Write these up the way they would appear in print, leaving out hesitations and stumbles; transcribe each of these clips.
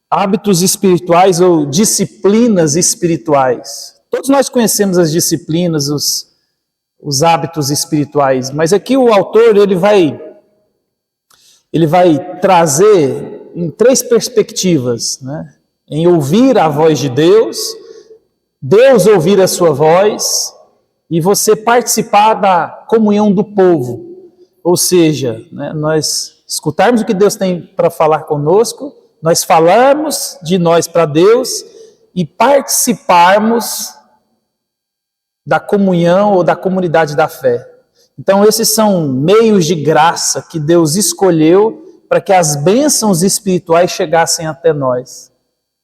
hábitos espirituais ou disciplinas espirituais. Todos nós conhecemos as disciplinas, os hábitos espirituais, mas aqui o autor ele vai trazer em três perspectivas, né? Em ouvir a voz de Deus, Deus ouvir a sua voz e você participar da comunhão do povo, ou seja, né, nós escutarmos o que Deus tem para falar conosco, nós falarmos de nós para Deus e participarmos da comunhão ou da comunidade da fé. Então esses são meios de graça que Deus escolheu para que as bênçãos espirituais chegassem até nós.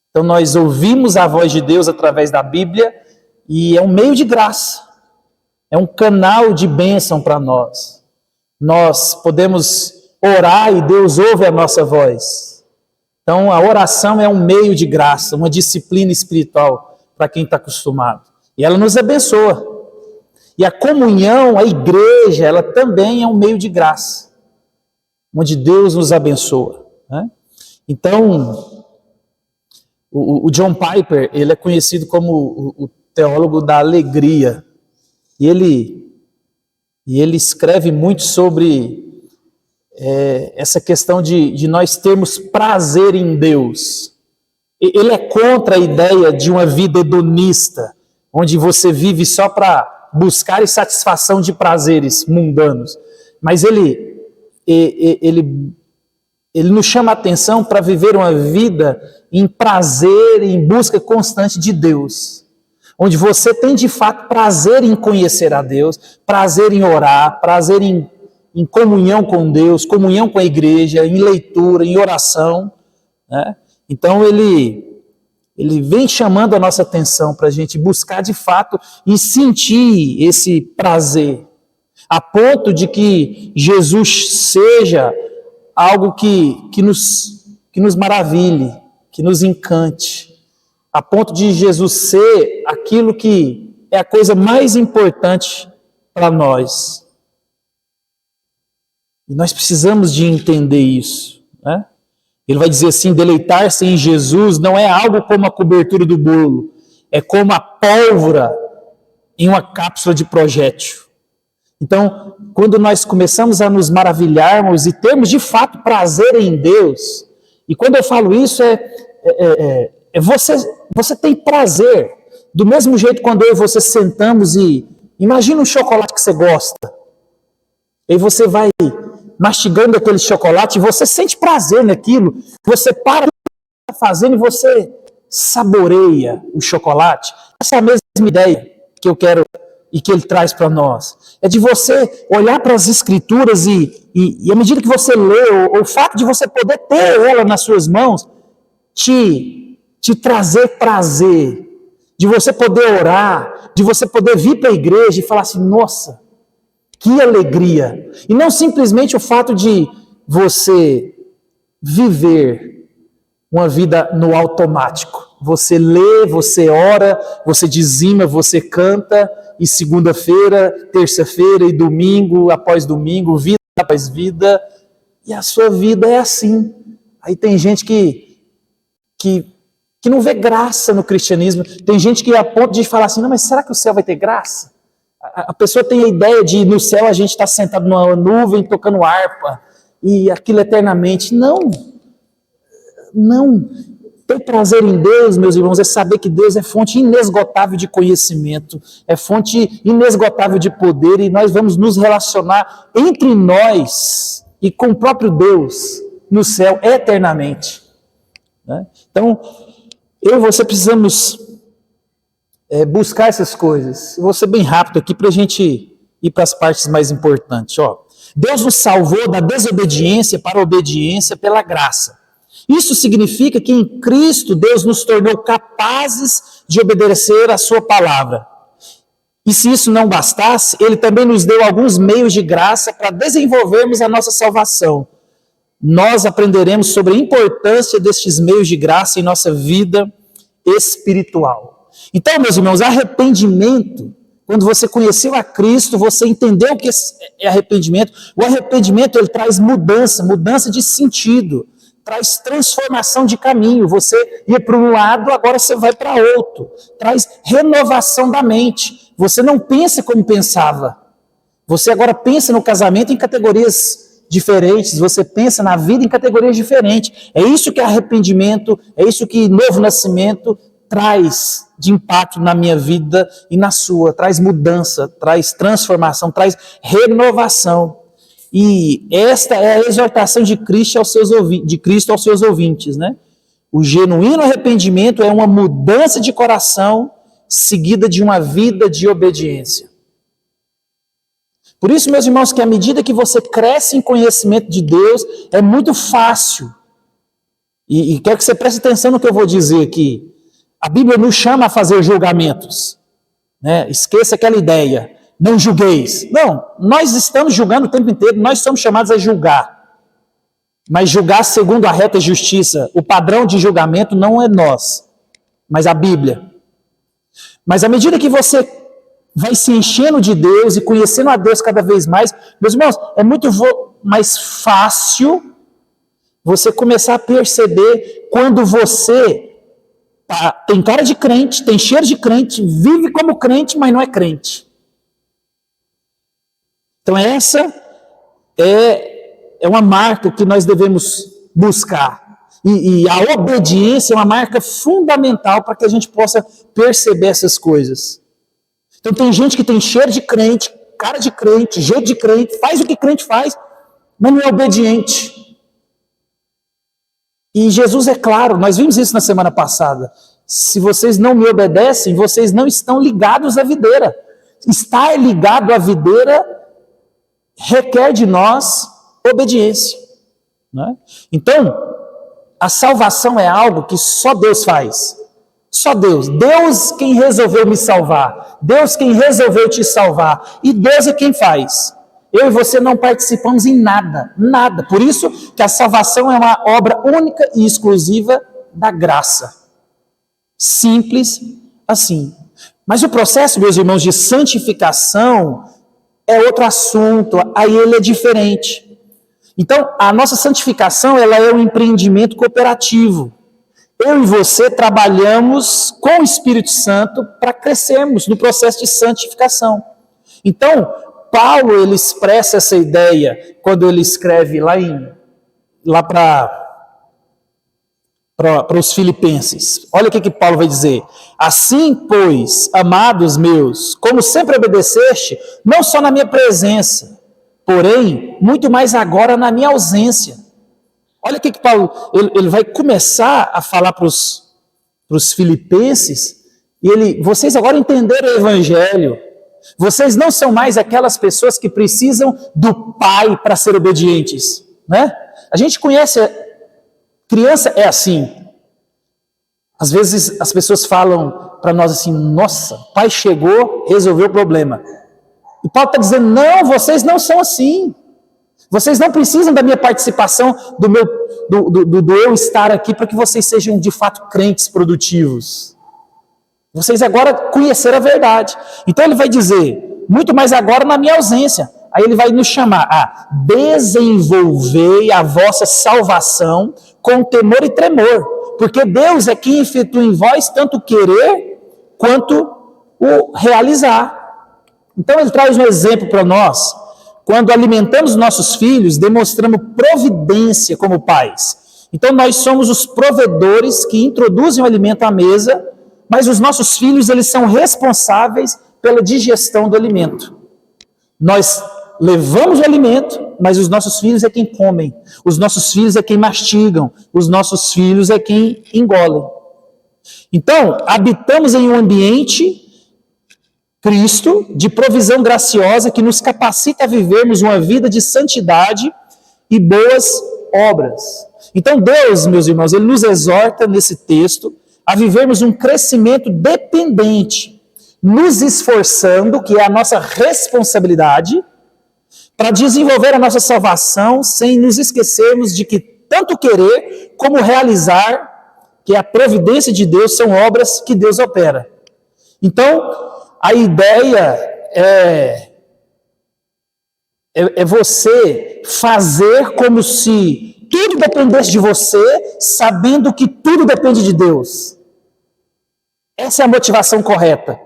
Então nós ouvimos a voz de Deus através da Bíblia e é um meio de graça, é um canal de bênção para nós. Nós podemos orar e Deus ouve a nossa voz. Então a oração é um meio de graça, uma disciplina espiritual para quem está acostumado. E ela nos abençoa. E a comunhão, a igreja, ela também é um meio de graça, onde Deus nos abençoa, né? Então, o John Piper, ele é conhecido como o teólogo da alegria. E ele escreve muito sobre essa questão de nós termos prazer em Deus. Ele é contra a ideia de uma vida hedonista, onde você vive só para buscar satisfação de prazeres mundanos. Mas ele nos chama a atenção para viver uma vida em prazer, em busca constante de Deus. Onde você tem de fato prazer em conhecer a Deus, prazer em orar, prazer em comunhão com Deus, comunhão com a igreja, em leitura, em oração, né? Então ele vem chamando a nossa atenção para a gente buscar de fato e sentir esse prazer, a ponto de que Jesus seja algo que nos maravilhe, que nos encante, a ponto de Jesus ser aquilo que é a coisa mais importante para nós. E nós precisamos de entender isso, né? Ele vai dizer assim, deleitar-se em Jesus não é algo como a cobertura do bolo, é como a pólvora em uma cápsula de projétil. Então, quando nós começamos a nos maravilharmos e termos de fato prazer em Deus, e quando eu falo isso, você tem prazer, do mesmo jeito quando eu e você sentamos e imagina um chocolate que você gosta, e você vai mastigando aquele chocolate, e você sente prazer naquilo, você para o que está fazendo e você saboreia o chocolate. Essa é a mesma ideia que eu quero e que ele traz para nós. É de você olhar para as Escrituras e à medida que você lê, o fato de você poder ter ela nas suas mãos, te trazer prazer, de você poder orar, de você poder vir para a igreja e falar assim, nossa, que alegria! E não simplesmente o fato de você viver uma vida no automático. Você lê, você ora, você dizima, você canta, e segunda-feira, terça-feira e domingo após domingo, vida após vida, e a sua vida é assim. Aí tem gente que não vê graça no cristianismo, tem gente que é a ponto de falar assim, não, mas será que o céu vai ter graça? A pessoa tem a ideia de no céu a gente está sentado numa nuvem tocando harpa e aquilo eternamente. Não. Ter prazer em Deus, meus irmãos, é saber que Deus é fonte inesgotável de conhecimento, é fonte inesgotável de poder e nós vamos nos relacionar entre nós e com o próprio Deus no céu eternamente, né? Então, eu e você precisamos buscar essas coisas. Eu vou ser bem rápido aqui para a gente ir para as partes mais importantes. Deus nos salvou da desobediência para a obediência pela graça. Isso significa que em Cristo Deus nos tornou capazes de obedecer a sua palavra. E se isso não bastasse, Ele também nos deu alguns meios de graça para desenvolvermos a nossa salvação. Nós aprenderemos sobre a importância destes meios de graça em nossa vida espiritual. Então, meus irmãos, arrependimento, quando você conheceu a Cristo, você entendeu o que é arrependimento. O arrependimento, ele traz mudança de sentido, traz transformação de caminho. Você ia para um lado, agora você vai para outro. Traz renovação da mente. Você não pensa como pensava. Você agora pensa no casamento em categorias diferentes, você pensa na vida em categorias diferentes. É isso que arrependimento, é isso que novo nascimento traz de impacto na minha vida e na sua. Traz mudança, traz transformação, traz renovação. E esta é a exortação de Cristo aos seus ouvintes, né? O genuíno arrependimento é uma mudança de coração seguida de uma vida de obediência. Por isso, meus irmãos, que à medida que você cresce em conhecimento de Deus, é muito fácil. E quero que você preste atenção no que eu vou dizer aqui. A Bíblia nos chama a fazer julgamentos, né? Esqueça aquela ideia. Não julgueis. Não, nós estamos julgando o tempo inteiro, nós somos chamados a julgar. Mas julgar segundo a reta justiça. O padrão de julgamento não é nós, mas a Bíblia. Mas à medida que você vai se enchendo de Deus e conhecendo a Deus cada vez mais, meus irmãos, é muito mais fácil você começar a perceber quando você tem cara de crente, tem cheiro de crente, vive como crente, mas não é crente. Então essa é uma marca que nós devemos buscar. E a obediência é uma marca fundamental para que a gente possa perceber essas coisas. Então tem gente que tem cheiro de crente, cara de crente, jeito de crente, faz o que crente faz, mas não é obediente. E Jesus é claro, nós vimos isso na semana passada. Se vocês não me obedecem, vocês não estão ligados à videira. Estar ligado à videira requer de nós obediência. Né? Então, a salvação é algo que só Deus faz. Só Deus. Deus quem resolveu me salvar. Deus quem resolveu te salvar. E Deus é quem faz. Eu e você não participamos em nada. Nada. Por isso que a salvação é uma obra única e exclusiva da graça. Simples assim. Mas o processo, meus irmãos, de santificação é outro assunto, aí ele é diferente. Então, a nossa santificação, ela é um empreendimento cooperativo. Eu e você trabalhamos com o Espírito Santo para crescermos no processo de santificação. Então, Paulo, ele expressa essa ideia quando ele escreve lá para os filipenses. Olha o que Paulo vai dizer. Assim, pois, amados meus, como sempre obedeceste, não só na minha presença, porém, muito mais agora na minha ausência. Olha o que Paulo, ele vai começar a falar para os filipenses, e vocês agora entenderam o evangelho, vocês não são mais aquelas pessoas que precisam do pai para ser obedientes, né? A gente conhece, criança é assim. Às vezes as pessoas falam para nós assim, nossa, o pai chegou, resolveu o problema. E Paulo está dizendo, não, vocês não são assim. Vocês não precisam da minha participação, do eu estar aqui para que vocês sejam de fato crentes produtivos. Vocês agora conheceram a verdade. Então ele vai dizer, muito mais agora na minha ausência. Aí ele vai nos chamar a desenvolver a vossa salvação com temor e tremor. Porque Deus é quem efetua em vós tanto o querer quanto o realizar. Então ele traz um exemplo para nós. Quando alimentamos nossos filhos, demonstramos providência como pais. Então nós somos os provedores que introduzem o alimento à mesa, mas os nossos filhos, eles são responsáveis pela digestão do alimento. Nós levamos o alimento, mas os nossos filhos é quem comem. Os nossos filhos é quem mastigam. Os nossos filhos é quem engolem. Então, habitamos em um ambiente, Cristo, de provisão graciosa que nos capacita a vivermos uma vida de santidade e boas obras. Então Deus, meus irmãos, Ele nos exorta nesse texto a vivermos um crescimento dependente, nos esforçando, que é a nossa responsabilidade, para desenvolver a nossa salvação sem nos esquecermos de que tanto querer como realizar, que é a providência de Deus, são obras que Deus opera. Então, a ideia é você fazer como se tudo dependesse de você, sabendo que tudo depende de Deus. Essa é a motivação correta.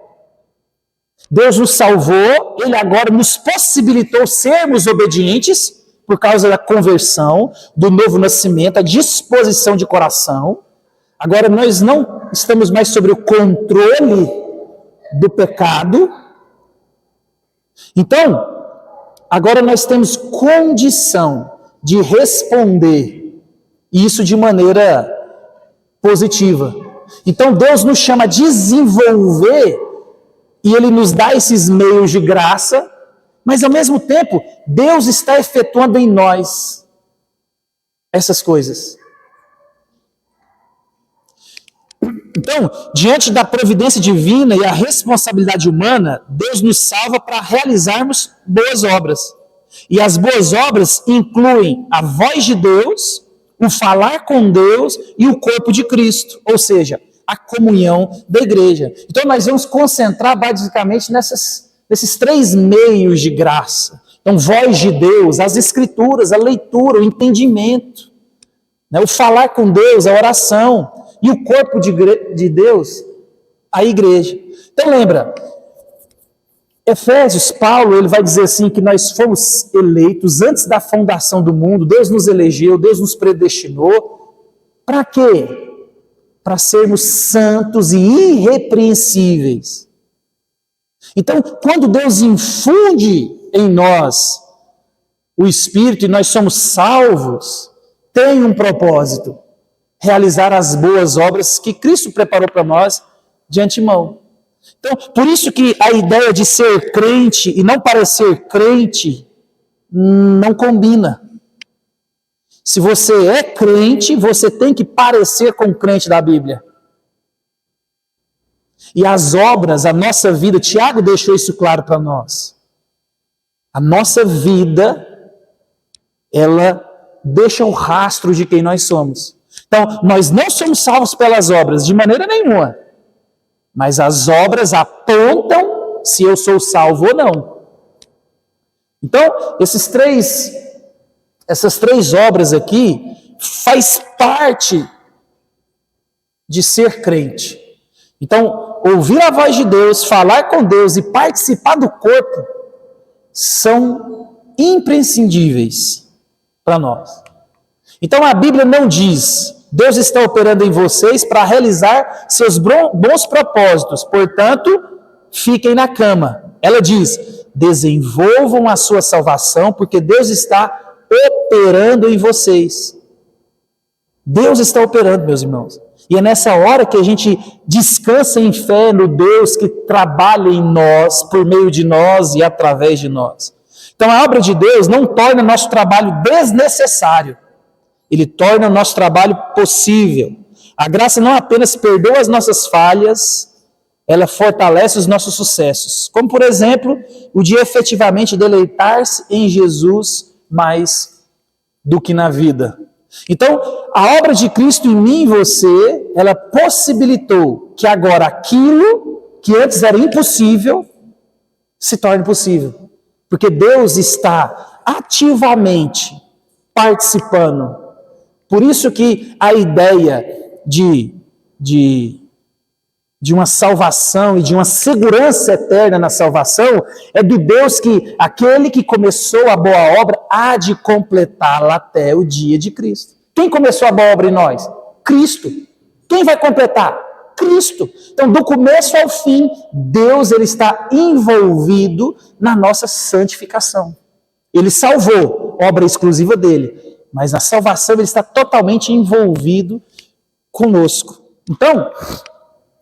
Deus nos salvou, Ele agora nos possibilitou sermos obedientes por causa da conversão, do novo nascimento, a disposição de coração. Agora nós não estamos mais sob o controle do pecado. Então, agora nós temos condição de responder isso de maneira positiva. Então Deus nos chama a desenvolver e Ele nos dá esses meios de graça, mas ao mesmo tempo Deus está efetuando em nós essas coisas. Então, diante da providência divina e a responsabilidade humana, Deus nos salva para realizarmos boas obras. E as boas obras incluem a voz de Deus, o falar com Deus e o corpo de Cristo, ou seja, a comunhão da igreja. Então nós vamos concentrar basicamente nesses três meios de graça. Então, voz de Deus, as escrituras, a leitura, o entendimento, né? O falar com Deus, a oração, e o corpo de Deus, a igreja. Então lembra, Efésios, Paulo, ele vai dizer assim que nós fomos eleitos antes da fundação do mundo, Deus nos elegeu, Deus nos predestinou. Para quê? Para sermos santos e irrepreensíveis. Então, quando Deus infunde em nós o Espírito e nós somos salvos, tem um propósito: realizar as boas obras que Cristo preparou para nós de antemão. Então, por isso que a ideia de ser crente e não parecer crente não combina. Se você é crente, você tem que parecer com o crente da Bíblia. E as obras, a nossa vida, Tiago deixou isso claro para nós. A nossa vida, ela deixa o rastro de quem nós somos. Então, nós não somos salvos pelas obras, de maneira nenhuma. Mas as obras apontam se eu sou salvo ou não. Então, essas três obras aqui faz parte de ser crente. Então, ouvir a voz de Deus, falar com Deus e participar do corpo são imprescindíveis para nós. Então, a Bíblia não diz: Deus está operando em vocês para realizar seus bons propósitos, portanto, fiquem na cama. Ela diz: desenvolvam a sua salvação, porque Deus está operando em vocês. Deus está operando, meus irmãos. E é nessa hora que a gente descansa em fé no Deus que trabalha em nós, por meio de nós e através de nós. Então a obra de Deus não torna nosso trabalho desnecessário. Ele torna o nosso trabalho possível. A graça não apenas perdoa as nossas falhas, ela fortalece os nossos sucessos. Como, por exemplo, o de efetivamente deleitar-se em Jesus mais do que na vida. Então, a obra de Cristo em mim e você, ela possibilitou que agora aquilo que antes era impossível, se torne possível. Porque Deus está ativamente participando. Por isso que a ideia de uma salvação e de uma segurança eterna na salvação é do Deus que aquele que começou a boa obra há de completá-la até o dia de Cristo. Quem começou a boa obra em nós? Cristo. Quem vai completar? Cristo. Então, do começo ao fim, Deus ele está envolvido na nossa santificação. Ele salvou, obra exclusiva dele, mas na salvação ele está totalmente envolvido conosco. Então,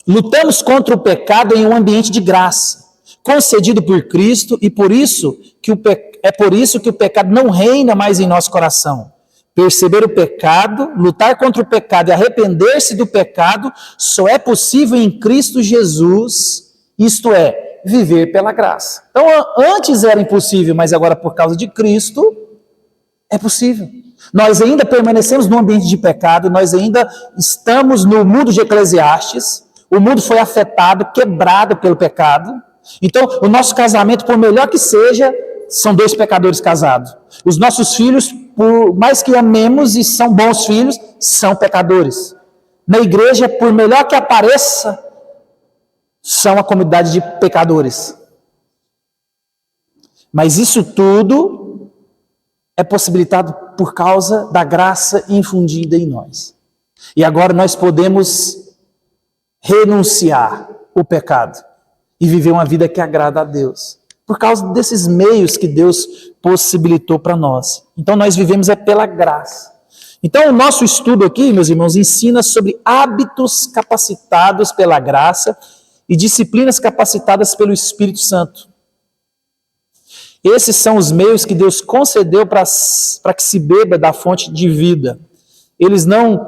lutamos contra o pecado em um ambiente de graça, concedido por Cristo, e por isso que o pecado não reina mais em nosso coração. Perceber o pecado, lutar contra o pecado e arrepender-se do pecado só é possível em Cristo Jesus, isto é, viver pela graça. Então, antes era impossível, mas agora por causa de Cristo é possível. Nós ainda permanecemos no ambiente de pecado, nós ainda estamos no mundo de Eclesiastes. O mundo foi afetado, quebrado pelo pecado. Então, o nosso casamento, por melhor que seja, são dois pecadores casados. Os nossos filhos por mais que amemos e são bons filhos, são pecadores. Na igreja, por melhor que apareça, são a comunidade de pecadores. Mas isso tudo é possibilitado por causa da graça infundida em nós. E agora nós podemos renunciar o pecado e viver uma vida que agrada a Deus, por causa desses meios que Deus possibilitou para nós. Então nós vivemos pela graça. Então o nosso estudo aqui, meus irmãos, ensina sobre hábitos capacitados pela graça e disciplinas capacitadas pelo Espírito Santo. Esses são os meios que Deus concedeu para que se beba da fonte de vida. Eles não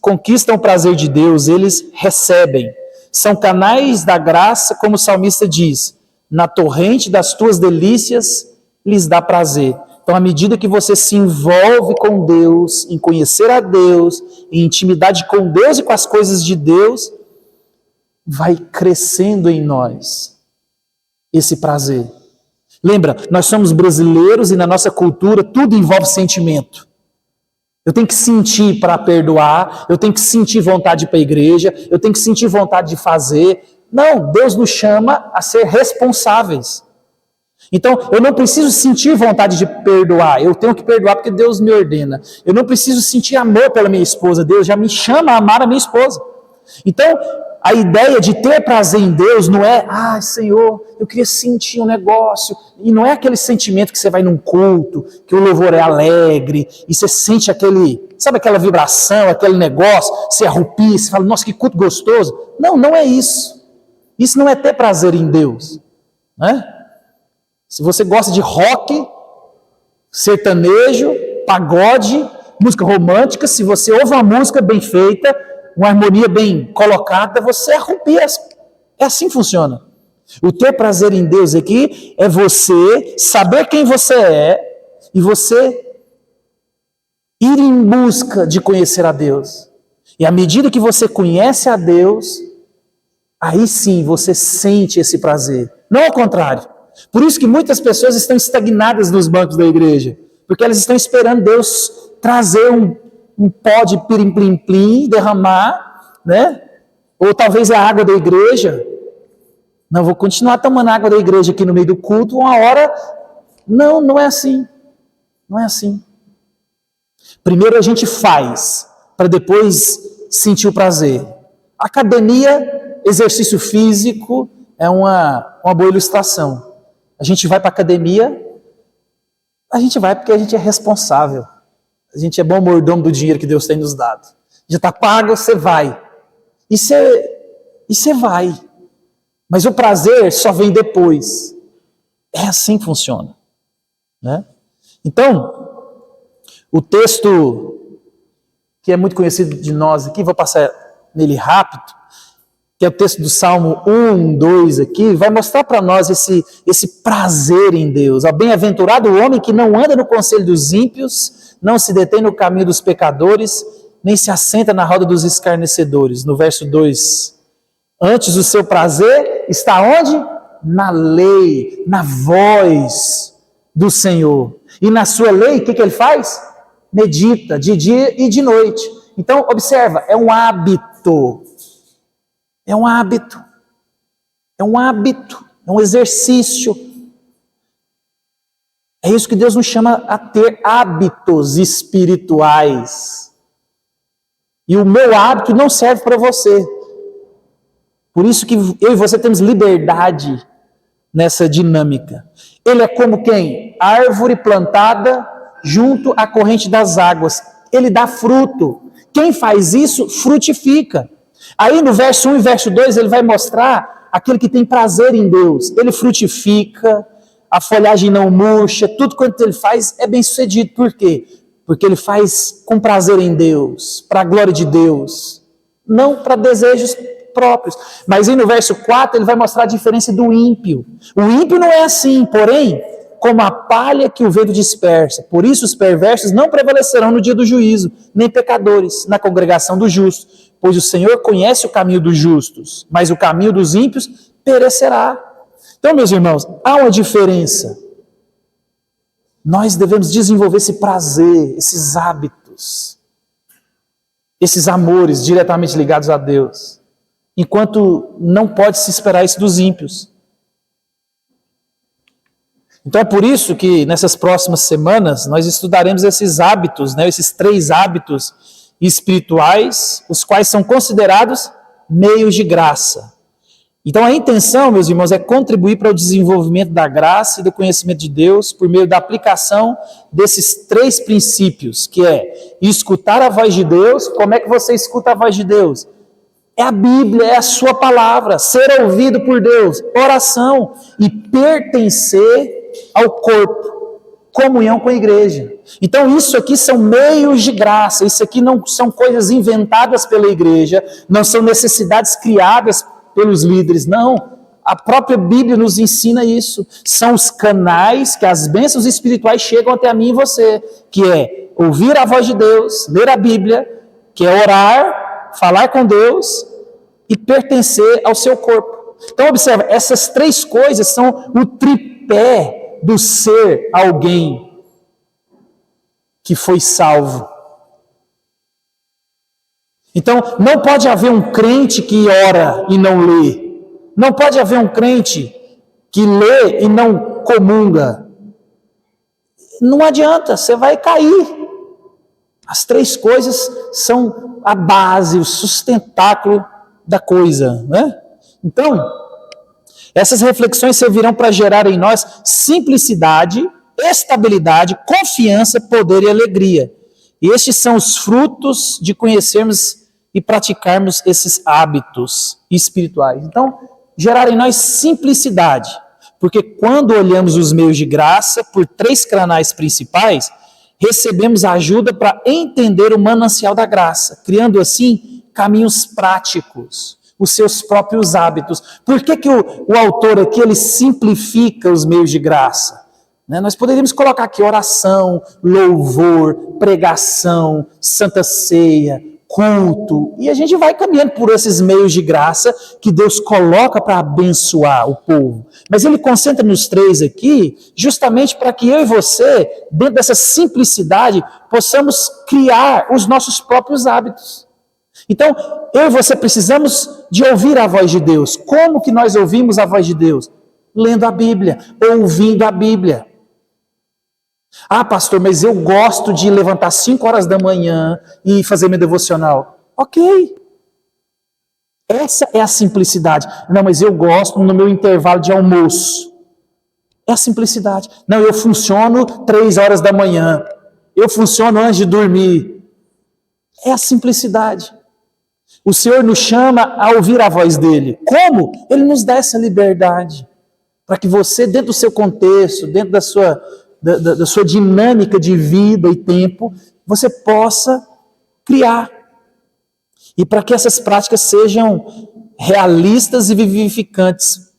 conquistam o prazer de Deus, eles recebem. São canais da graça, como o salmista diz, na torrente das tuas delícias lhes dá prazer. Então, à medida que você se envolve com Deus, em conhecer a Deus, em intimidade com Deus e com as coisas de Deus, vai crescendo em nós esse prazer. Lembra, nós somos brasileiros e na nossa cultura tudo envolve sentimento. Eu tenho que sentir para perdoar, eu tenho que sentir vontade de ir para a igreja, eu tenho que sentir vontade de fazer. Não, Deus nos chama a ser responsáveis. Então, eu não preciso sentir vontade de perdoar, eu tenho que perdoar porque Deus me ordena. Eu não preciso sentir amor pela minha esposa, Deus já me chama a amar a minha esposa. Então, a ideia de ter prazer em Deus não é, Senhor, eu queria sentir um negócio. E não é aquele sentimento que você vai num culto, que o louvor é alegre, e você sente sabe aquela vibração, aquele negócio, você arrupia, você fala, nossa, que culto gostoso. Não, não é isso. Isso não é ter prazer em Deus. Né? Se você gosta de rock, sertanejo, pagode, música romântica, se você ouve uma música bem feita, uma harmonia bem colocada, você arrupia. É assim que funciona. O ter prazer em Deus aqui é você saber quem você é e você ir em busca de conhecer a Deus. E à medida que você conhece a Deus, aí sim você sente esse prazer. Não ao contrário. Por isso que muitas pessoas estão estagnadas nos bancos da igreja, porque elas estão esperando Deus trazer um pó de pirim-plim-plim, derramar, né? Ou talvez a água da igreja. Não, vou continuar tomando água da igreja aqui no meio do culto, uma hora. Não, não é assim. Não é assim. Primeiro a gente faz, para depois sentir o prazer. Academia, exercício físico, é uma boa ilustração. A gente vai para a academia, a gente vai porque a gente é responsável. A gente é bom mordomo do dinheiro que Deus tem nos dado. Já está pago, você vai. E você vai. Mas o prazer só vem depois. É assim que funciona. Né? Então, o texto que é muito conhecido de nós aqui, vou passar nele rápido, que é o texto do Salmo 1, 2 aqui, vai mostrar para nós esse prazer em Deus. Bem-aventurado o homem que não anda no conselho dos ímpios, não se detém no caminho dos pecadores, nem se assenta na roda dos escarnecedores. No verso 2, antes o seu prazer está onde? Na lei, na voz do Senhor. E na sua lei, o que ele faz? Medita de dia e de noite. Então, observa, é um hábito. É um hábito. É um hábito. É um exercício. É isso que Deus nos chama a ter hábitos espirituais. E o meu hábito não serve para você. Por isso que eu e você temos liberdade nessa dinâmica. Ele é como quem? Árvore plantada junto à corrente das águas. Ele dá fruto. Quem faz isso, frutifica. Aí no verso 1 e verso 2 ele vai mostrar aquele que tem prazer em Deus. Ele frutifica, a folhagem não murcha, tudo quanto ele faz é bem sucedido. Por quê? Porque ele faz com prazer em Deus, para a glória de Deus, não para desejos próprios. Mas aí no verso 4 ele vai mostrar a diferença do ímpio. O ímpio não é assim, porém, como a palha que o vento dispersa. Por isso os perversos não prevalecerão no dia do juízo, nem pecadores na congregação dos justos. Pois o Senhor conhece o caminho dos justos, mas o caminho dos ímpios perecerá. Então, meus irmãos, há uma diferença. Nós devemos desenvolver esse prazer, esses hábitos, esses amores diretamente ligados a Deus, enquanto não pode se esperar isso dos ímpios. Então é por isso que nessas próximas semanas nós estudaremos esses hábitos, né, esses 3 hábitos espirituais, os quais são considerados meios de graça. Então a intenção, meus irmãos, é contribuir para o desenvolvimento da graça e do conhecimento de Deus por meio da aplicação desses 3 princípios, que é escutar a voz de Deus. Como é que você escuta a voz de Deus? É a Bíblia, é a sua palavra, ser ouvido por Deus, oração e pertencer ao corpo, comunhão com a igreja. Então isso aqui são meios de graça, isso aqui não são coisas inventadas pela igreja, não são necessidades criadas pelos líderes, não. A própria Bíblia nos ensina isso. São os canais que as bênçãos espirituais chegam até mim e você, que é ouvir a voz de Deus, ler a Bíblia, que é orar, falar com Deus e pertencer ao seu corpo. Então observa, essas 3 coisas são o tripé do ser alguém que foi salvo. Então, não pode haver um crente que ora e não lê. Não pode haver um crente que lê e não comunga. Não adianta, você vai cair. As 3 coisas são a base, o sustentáculo da coisa, né? Então, essas reflexões servirão para gerar em nós simplicidade, estabilidade, confiança, poder e alegria. E estes são os frutos de conhecermos e praticarmos esses hábitos espirituais. Então, gerar em nós simplicidade, porque quando olhamos os meios de graça por 3 canais principais, recebemos ajuda para entender o manancial da graça, criando assim caminhos práticos, os seus próprios hábitos. Por que o autor aqui ele simplifica os meios de graça? Nós poderíamos colocar aqui oração, louvor, pregação, santa ceia, culto, e a gente vai caminhando por esses meios de graça que Deus coloca para abençoar o povo. Mas ele concentra nos 3 aqui, justamente para que eu e você, dentro dessa simplicidade, possamos criar os nossos próprios hábitos. Então, eu e você precisamos de ouvir a voz de Deus. Como que nós ouvimos a voz de Deus? Lendo a Bíblia, ouvindo a Bíblia. Ah, pastor, mas eu gosto de levantar 5 horas da manhã e fazer meu devocional. Ok. Essa é a simplicidade. Não, mas eu gosto no meu intervalo de almoço. É a simplicidade. Não, eu funciono 3 horas da manhã. Eu funciono antes de dormir. É a simplicidade. O Senhor nos chama a ouvir a voz dele. Como? Ele nos dá essa liberdade. Para que você, dentro do seu contexto, dentro da sua dinâmica de vida e tempo, você possa criar. E para que essas práticas sejam realistas e vivificantes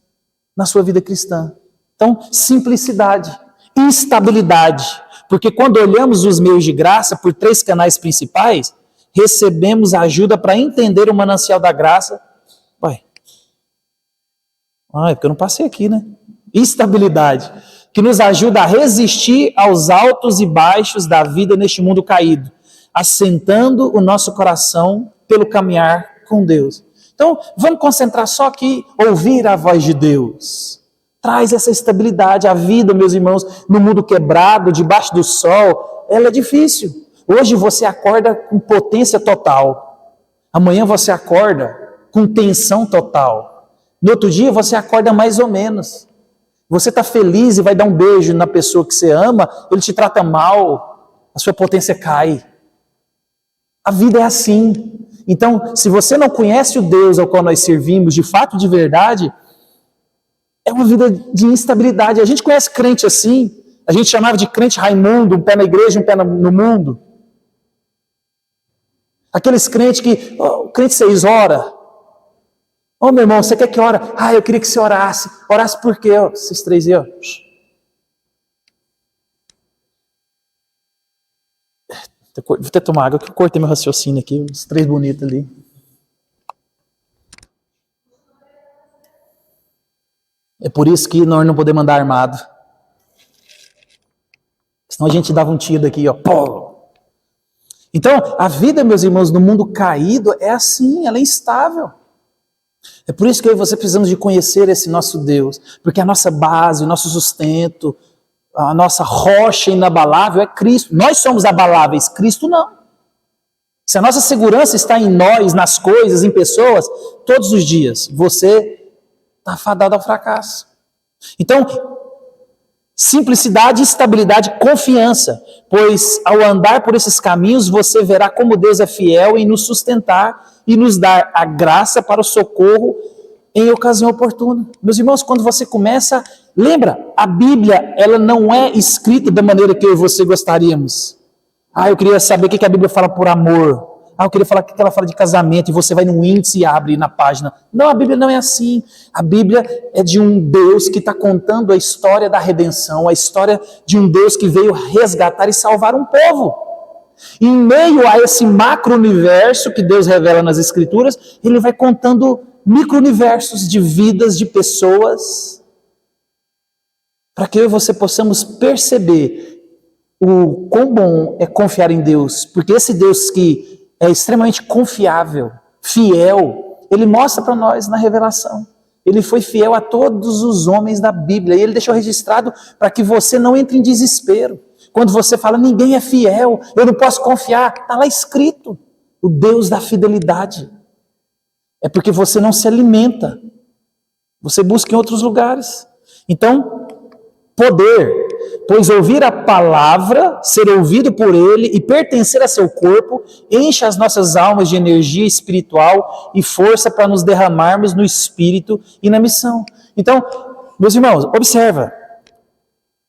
na sua vida cristã. Então, simplicidade, estabilidade. Porque quando olhamos os meios de graça por 3 canais principais, recebemos ajuda para entender o manancial da graça. É porque eu não passei aqui, né? Estabilidade, que nos ajuda a resistir aos altos e baixos da vida neste mundo caído, assentando o nosso coração pelo caminhar com Deus. Então, vamos concentrar só aqui, ouvir a voz de Deus. Traz essa estabilidade. A vida, meus irmãos, no mundo quebrado, debaixo do sol, ela é difícil. Hoje você acorda com potência total. Amanhã você acorda com tensão total. No outro dia você acorda mais ou menos. Você está feliz e vai dar um beijo na pessoa que você ama, ele te trata mal, a sua potência cai. A vida é assim. Então, se você não conhece o Deus ao qual nós servimos, de fato, de verdade, é uma vida de instabilidade. A gente conhece crente assim, a gente chamava de crente Raimundo, um pé na igreja, um pé no mundo. Aqueles crentes que, o crente 6 horas. Meu irmão, você quer que ore? Eu queria que você orasse. Orasse por quê? Esses 3 aí, Vou até tomar água, que eu cortei meu raciocínio aqui, os 3 bonitos ali. É por isso que nós não podemos andar armado. Senão a gente dava um tiro aqui, ó. Pô. Então, a vida, meus irmãos, no mundo caído é assim, ela é instável. É por isso que eu e você precisamos de conhecer esse nosso Deus, porque a nossa base, o nosso sustento, a nossa rocha inabalável é Cristo. Nós somos abaláveis, Cristo não. Se a nossa segurança está em nós, nas coisas, em pessoas, todos os dias, você está fadado ao fracasso. Então, simplicidade, estabilidade, confiança, pois ao andar por esses caminhos, você verá como Deus é fiel em nos sustentar e nos dar a graça para o socorro em ocasião oportuna. Meus irmãos, quando você começa, lembra, a Bíblia, ela não é escrita da maneira que eu e você gostaríamos. Eu queria saber o que a Bíblia fala por amor. Eu queria falar o que ela fala de casamento, e você vai no índice e abre na página. Não, a Bíblia não é assim. A Bíblia é de um Deus que está contando a história da redenção, a história de um Deus que veio resgatar e salvar um povo. Em meio a esse macro-universo que Deus revela nas Escrituras, Ele vai contando micro-universos de vidas, de pessoas, para que eu e você possamos perceber o quão bom é confiar em Deus, porque esse Deus que é extremamente confiável, fiel, Ele mostra para nós na revelação. Ele foi fiel a todos os homens da Bíblia, e Ele deixou registrado para que você não entre em desespero. Quando você fala, ninguém é fiel, eu não posso confiar, está lá escrito, o Deus da fidelidade. É porque você não se alimenta, você busca em outros lugares. Então, poder, pois ouvir a palavra, ser ouvido por Ele e pertencer a seu corpo, enche as nossas almas de energia espiritual e força para nos derramarmos no Espírito e na missão. Então, meus irmãos, observa,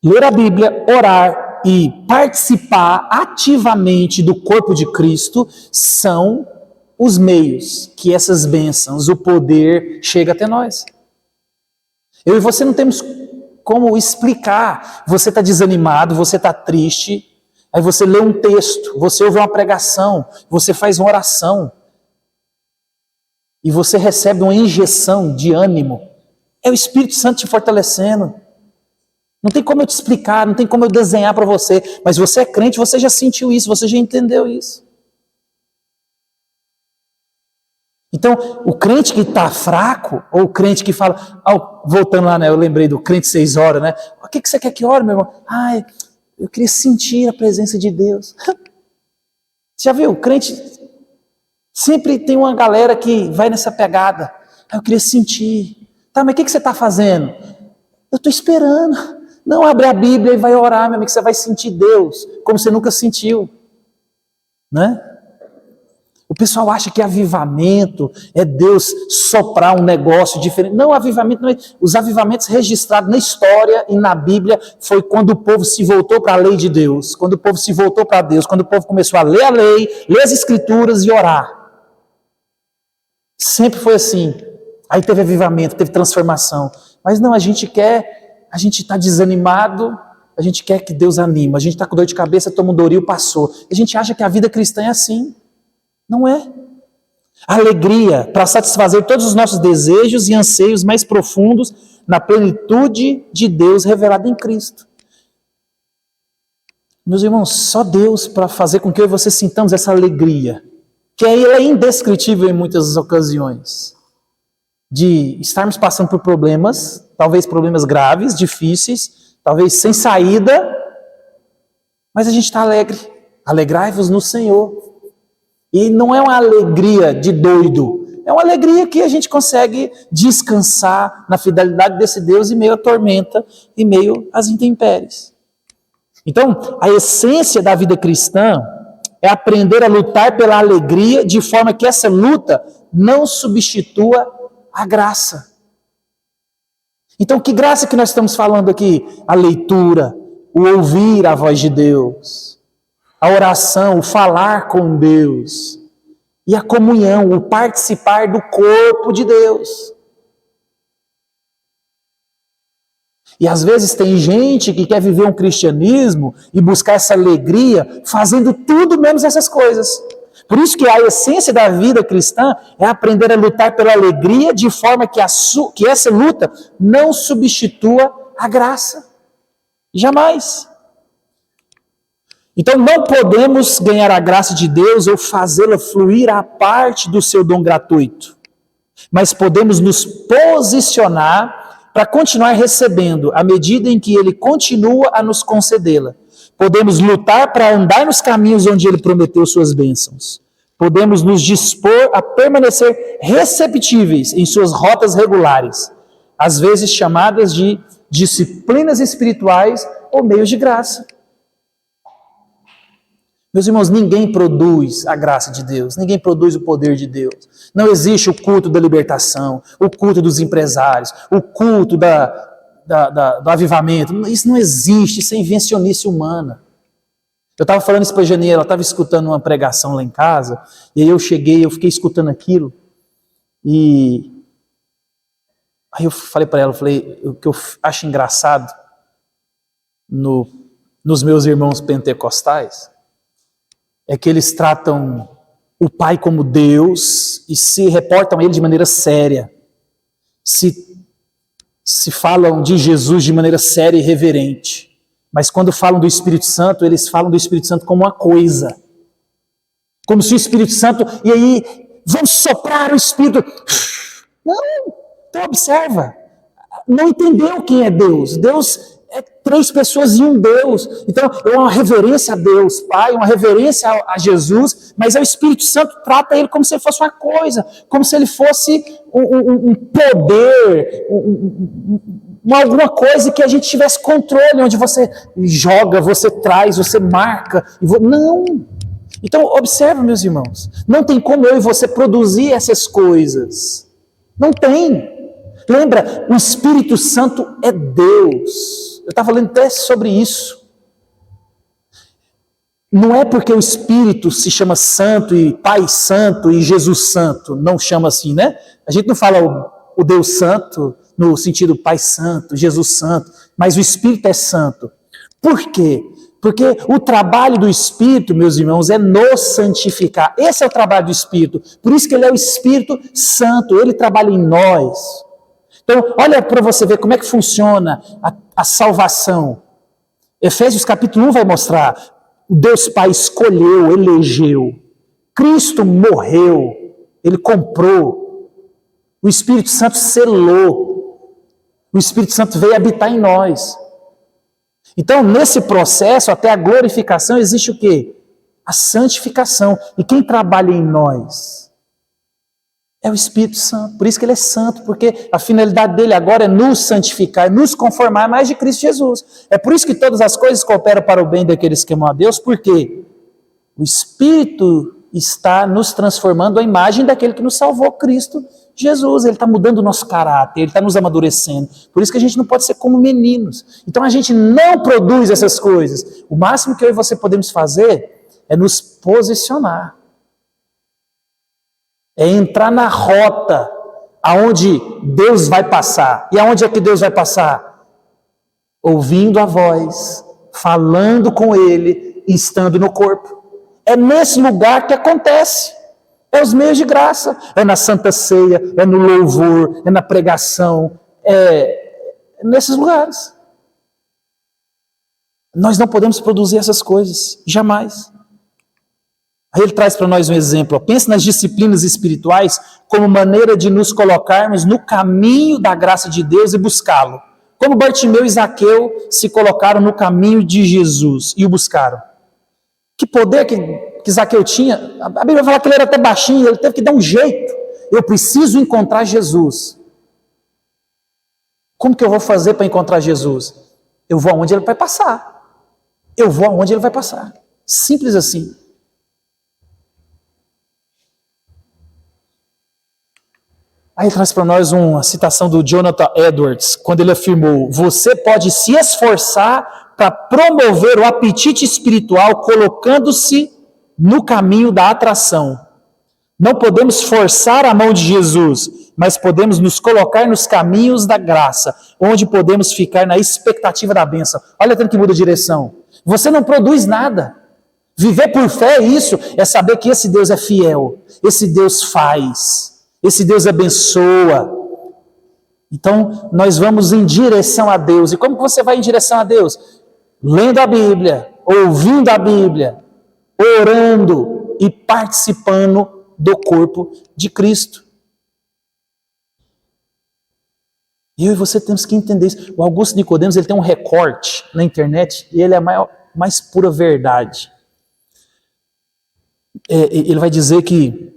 ler a Bíblia, orar e participar ativamente do corpo de Cristo são os meios que essas bênçãos, o poder, chega até nós. Eu e você não temos como explicar. Você está desanimado, você está triste, aí você lê um texto, você ouve uma pregação, você faz uma oração e você recebe uma injeção de ânimo. É o Espírito Santo te fortalecendo. Não tem como eu te explicar, não tem como eu desenhar para você, mas você é crente, você já sentiu isso, você já entendeu isso. Então, o crente que está fraco, ou o crente que fala, voltando lá, né, eu lembrei do crente 6 horas, né? O que você quer que ore, meu irmão? Eu queria sentir a presença de Deus. Você já viu? O crente sempre tem uma galera que vai nessa pegada. Eu queria sentir. Tá, mas o que você está fazendo? Eu estou esperando. Não, abre a Bíblia e vai orar, meu amigo, que você vai sentir Deus, como você nunca sentiu. Né? O pessoal acha que avivamento é Deus soprar um negócio diferente. Não, avivamento não é. Os avivamentos registrados na história e na Bíblia foi quando o povo se voltou para a lei de Deus, quando o povo se voltou para Deus, quando o povo começou a ler a lei, ler as escrituras e orar. Sempre foi assim. Aí teve avivamento, teve transformação. Mas não, a gente está desanimado, a gente quer que Deus anime, a gente está com dor de cabeça, toma um Doril, passou. A gente acha que a vida cristã é assim. Não é. Alegria para satisfazer todos os nossos desejos e anseios mais profundos na plenitude de Deus revelada em Cristo. Meus irmãos, só Deus para fazer com que eu e você sintamos essa alegria, que é indescritível em muitas ocasiões, de estarmos passando por problemas, talvez problemas graves, difíceis, talvez sem saída, mas a gente está alegre. Alegrai-vos no Senhor. E não é uma alegria de doido, é uma alegria que a gente consegue descansar na fidelidade desse Deus em meio à tormenta, em meio às intempéries. Então, a essência da vida cristã é aprender a lutar pela alegria, de forma que essa luta não substitua a graça. Então, que graça que nós estamos falando aqui? A leitura, o ouvir a voz de Deus, a oração, o falar com Deus, e a comunhão, o participar do corpo de Deus. E às vezes tem gente que quer viver um cristianismo e buscar essa alegria fazendo tudo menos essas coisas. Por isso que a essência da vida cristã é aprender a lutar pela alegria de forma que essa luta não substitua a graça. Jamais. Então não podemos ganhar a graça de Deus ou fazê-la fluir à parte do seu dom gratuito, mas podemos nos posicionar para continuar recebendo à medida em que Ele continua a nos concedê-la. Podemos lutar para andar nos caminhos onde Ele prometeu suas bênçãos. Podemos nos dispor a permanecer receptíveis em suas rotas regulares, às vezes chamadas de disciplinas espirituais ou meios de graça. Meus irmãos, ninguém produz a graça de Deus, ninguém produz o poder de Deus. Não existe o culto da libertação, o culto dos empresários, o culto do avivamento. Isso não existe, isso é invencionice humana. Eu estava falando isso para a Janeiro, ela estava escutando uma pregação lá em casa, e aí eu fiquei escutando aquilo, e aí eu falei para ela, o que eu acho engraçado nos meus irmãos pentecostais, é que eles tratam o Pai como Deus e se reportam a Ele de maneira séria. Se falam de Jesus de maneira séria e reverente. Mas quando falam do Espírito Santo, eles falam do Espírito Santo como uma coisa. Como se o Espírito Santo... E aí, vamos soprar o Espírito. Não, então observa. Não entendeu quem é Deus. Deus é 3 pessoas em um Deus. Então, é uma reverência a Deus, Pai, uma reverência a Jesus, mas o Espírito Santo trata ele como se ele fosse uma coisa, como se ele fosse um poder, alguma coisa que a gente tivesse controle, onde você joga, você traz, você marca. Não! Então, observa, meus irmãos, não tem como eu e você produzir essas coisas. Não tem. Lembra, o Espírito Santo é Deus. Eu estava falando até sobre isso. Não é porque o Espírito se chama Santo e Pai Santo e Jesus Santo, não chama assim, né? A gente não fala o Deus Santo no sentido Pai Santo, Jesus Santo, mas o Espírito é Santo. Por quê? Porque o trabalho do Espírito, meus irmãos, é nos santificar. Esse é o trabalho do Espírito. Por isso que ele é o Espírito Santo, ele trabalha em nós. Então, olha para você ver como é que funciona a salvação. Efésios capítulo 1 vai mostrar. O Deus Pai escolheu, elegeu. Cristo morreu, Ele comprou. O Espírito Santo selou. O Espírito Santo veio habitar em nós. Então, nesse processo, até a glorificação, existe o quê? A santificação. E quem trabalha em nós? É o Espírito Santo. Por isso que ele é santo, porque a finalidade dele agora é nos santificar, nos conformar mais de Cristo Jesus. É por isso que todas as coisas cooperam para o bem daqueles que amam a Deus, porque o Espírito está nos transformando à imagem daquele que nos salvou, Cristo Jesus. Ele está mudando o nosso caráter, ele está nos amadurecendo. Por isso que a gente não pode ser como meninos. Então a gente não produz essas coisas. O máximo que eu e você podemos fazer é nos posicionar. É entrar na rota aonde Deus vai passar. E aonde é que Deus vai passar? Ouvindo a voz, falando com Ele e estando no corpo. É nesse lugar que acontece. É os meios de graça. É na Santa Ceia, é no louvor, é na pregação. É nesses lugares. Nós não podemos produzir essas coisas. Jamais. Aí ele traz para nós um exemplo. Pense nas disciplinas espirituais como maneira de nos colocarmos no caminho da graça de Deus e buscá-lo. Como Bartimeu e Zaqueu se colocaram no caminho de Jesus e o buscaram. Que poder que Zaqueu tinha. A Bíblia fala que ele era até baixinho, ele teve que dar um jeito. Eu preciso encontrar Jesus. Como que eu vou fazer para encontrar Jesus? Eu vou aonde ele vai passar. Eu vou aonde ele vai passar. Simples assim. Aí ele traz para nós uma citação do Jonathan Edwards, quando ele afirmou: você pode se esforçar para promover o apetite espiritual colocando-se no caminho da atração. Não podemos forçar a mão de Jesus, mas podemos nos colocar nos caminhos da graça, onde podemos ficar na expectativa da bênção. Olha tanto que muda a direção. Você não produz nada. Viver por fé é isso, é saber que esse Deus é fiel, esse Deus faz. Esse Deus abençoa. Então, nós vamos em direção a Deus. E como que você vai em direção a Deus? Lendo a Bíblia, ouvindo a Bíblia, orando e participando do corpo de Cristo. Eu e você temos que entender isso. O Augusto Nicodemos, ele tem um recorte na internet e ele é a mais pura verdade. Ele vai dizer que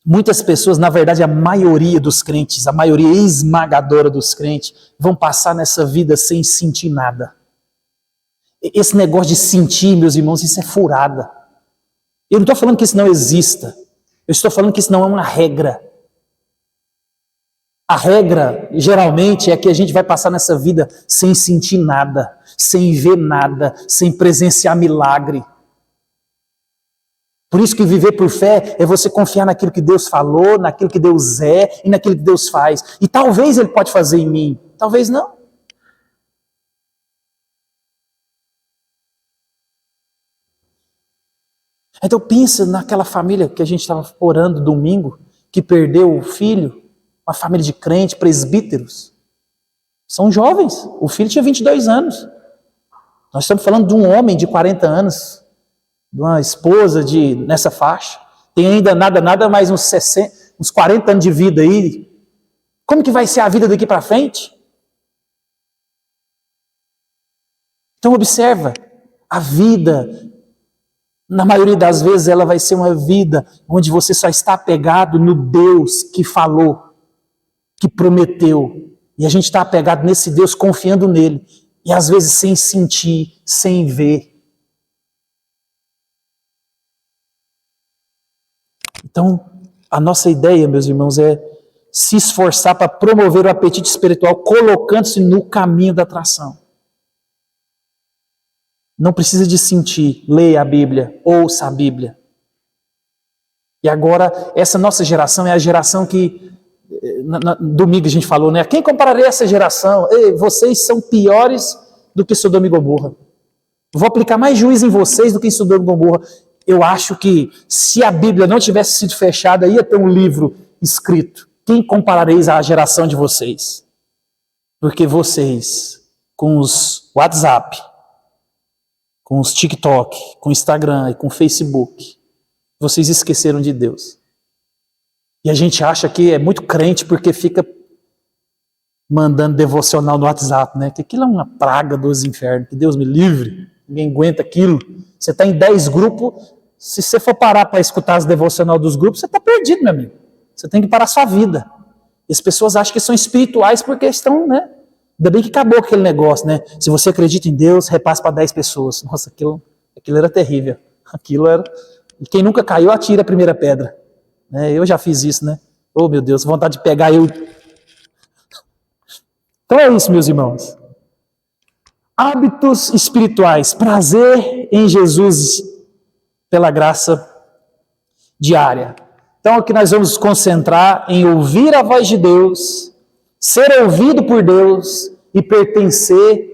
muitas pessoas, na verdade a maioria dos crentes, a maioria esmagadora dos crentes, vão passar nessa vida sem sentir nada. Esse negócio de sentir, meus irmãos, isso é furada. Eu não estou falando que isso não exista. Eu estou falando que isso não é uma regra. A regra, geralmente, é que a gente vai passar nessa vida sem sentir nada, sem ver nada, sem presenciar milagre. Por isso que viver por fé é você confiar naquilo que Deus falou, naquilo que Deus é e naquilo que Deus faz. E talvez Ele pode fazer em mim, talvez não. Então pensa naquela família que a gente estava orando domingo, que perdeu o filho, uma família de crente, presbíteros. São jovens, o filho tinha 22 anos. Nós estamos falando de um homem de 40 anos, de uma esposa nessa faixa. Tem ainda nada mais uns 40 anos de vida aí. Como que vai ser a vida daqui para frente? Então observa, a vida, na maioria das vezes, ela vai ser uma vida onde você só está apegado no Deus que falou, que prometeu. E a gente está apegado nesse Deus, confiando nele. E às vezes sem sentir, sem ver. Então, a nossa ideia, meus irmãos, é se esforçar para promover o apetite espiritual, colocando-se no caminho da atração. Não precisa de sentir, leia a Bíblia, ouça a Bíblia. E agora, essa nossa geração é a geração que, domingo a gente falou, né? Quem compararia essa geração? Ei, vocês são piores do que Sodoma e Gomorra. Vou aplicar mais juízo em vocês do que em Sodoma e Gomorra. Eu acho que se a Bíblia não tivesse sido fechada, ia ter um livro escrito. Quem comparareis à geração de vocês? Porque vocês, com os WhatsApp, com os TikTok, com o Instagram e com o Facebook, vocês esqueceram de Deus. E a gente acha que é muito crente porque fica mandando devocional no WhatsApp, né? Que aquilo é uma praga dos infernos, que Deus me livre, ninguém aguenta aquilo. Você está em 10 grupos, se você for parar para escutar as devocional dos grupos, você está perdido, meu amigo. Você tem que parar a sua vida. E as pessoas acham que são espirituais porque estão, né? Ainda bem que acabou aquele negócio, né? Se você acredita em Deus, repasse para 10 pessoas. Nossa, aquilo era terrível. Aquilo era... E quem nunca caiu, atira a primeira pedra. Eu já fiz isso, né? Oh, meu Deus, vontade de pegar eu... Então é isso, meus irmãos. Hábitos espirituais. Prazer em Jesus pela graça diária. Então aqui nós vamos nos concentrar em ouvir a voz de Deus, ser ouvido por Deus e pertencer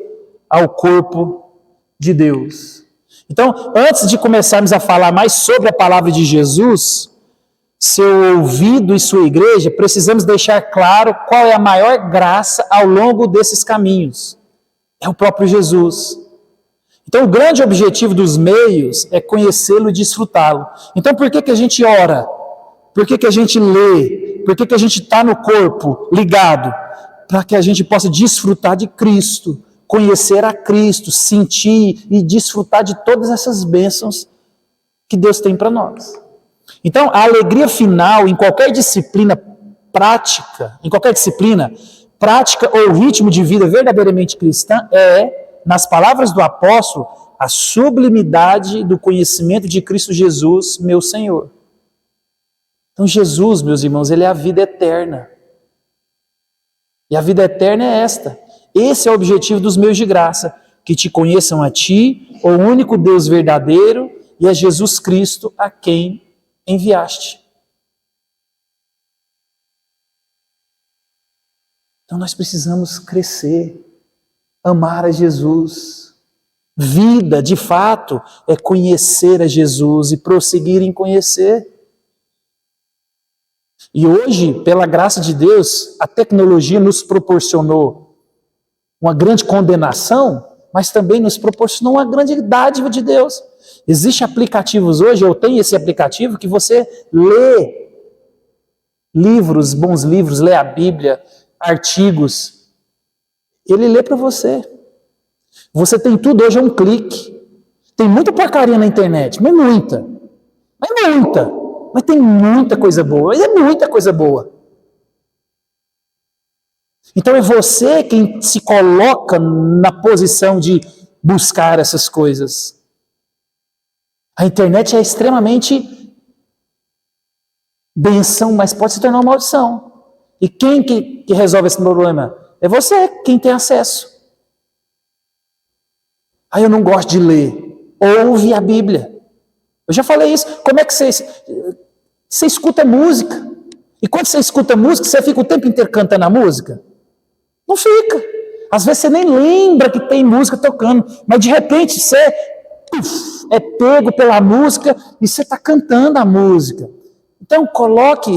ao corpo de Deus. Então, antes de começarmos a falar mais sobre a palavra de Jesus, seu ouvido e sua igreja, precisamos deixar claro qual é a maior graça ao longo desses caminhos. É o próprio Jesus. Então, o grande objetivo dos meios é conhecê-lo e desfrutá-lo. Então, por que a gente ora? Por que a gente lê? Por que a gente está no corpo ligado? Para que a gente possa desfrutar de Cristo, conhecer a Cristo, sentir e desfrutar de todas essas bênçãos que Deus tem para nós. Então, a alegria final em qualquer disciplina prática, ou ritmo de vida verdadeiramente cristã é, nas palavras do apóstolo, a sublimidade do conhecimento de Cristo Jesus, meu Senhor. Então Jesus, meus irmãos, ele é a vida eterna. E a vida eterna é esta. Esse é o objetivo dos meios de graça, que te conheçam a ti, o único Deus verdadeiro, e a Jesus Cristo a quem enviaste. Então nós precisamos crescer, amar a Jesus. Vida, de fato, é conhecer a Jesus e prosseguir em conhecer. E hoje, pela graça de Deus, a tecnologia nos proporcionou uma grande condenação, mas também nos proporcionou uma grande dádiva de Deus. Existem aplicativos hoje, eu tenho esse aplicativo, que você lê livros, bons livros, lê a Bíblia, artigos. Ele lê para você. Você tem tudo hoje a um clique. Tem muita porcaria na internet, mas muita. Mas tem muita coisa boa, é muita coisa boa. Então é você quem se coloca na posição de buscar essas coisas. A internet é extremamente bênção, mas pode se tornar uma maldição. E quem que resolve esse problema? É você, quem tem acesso. Aí eu não gosto de ler. Ouve a Bíblia. Eu já falei isso. Como é que você escuta música? E quando você escuta música, você fica o tempo inteiro cantando a música? Não fica. Às vezes você nem lembra que tem música tocando, mas de repente você é pego pela música e você está cantando a música. Então coloque,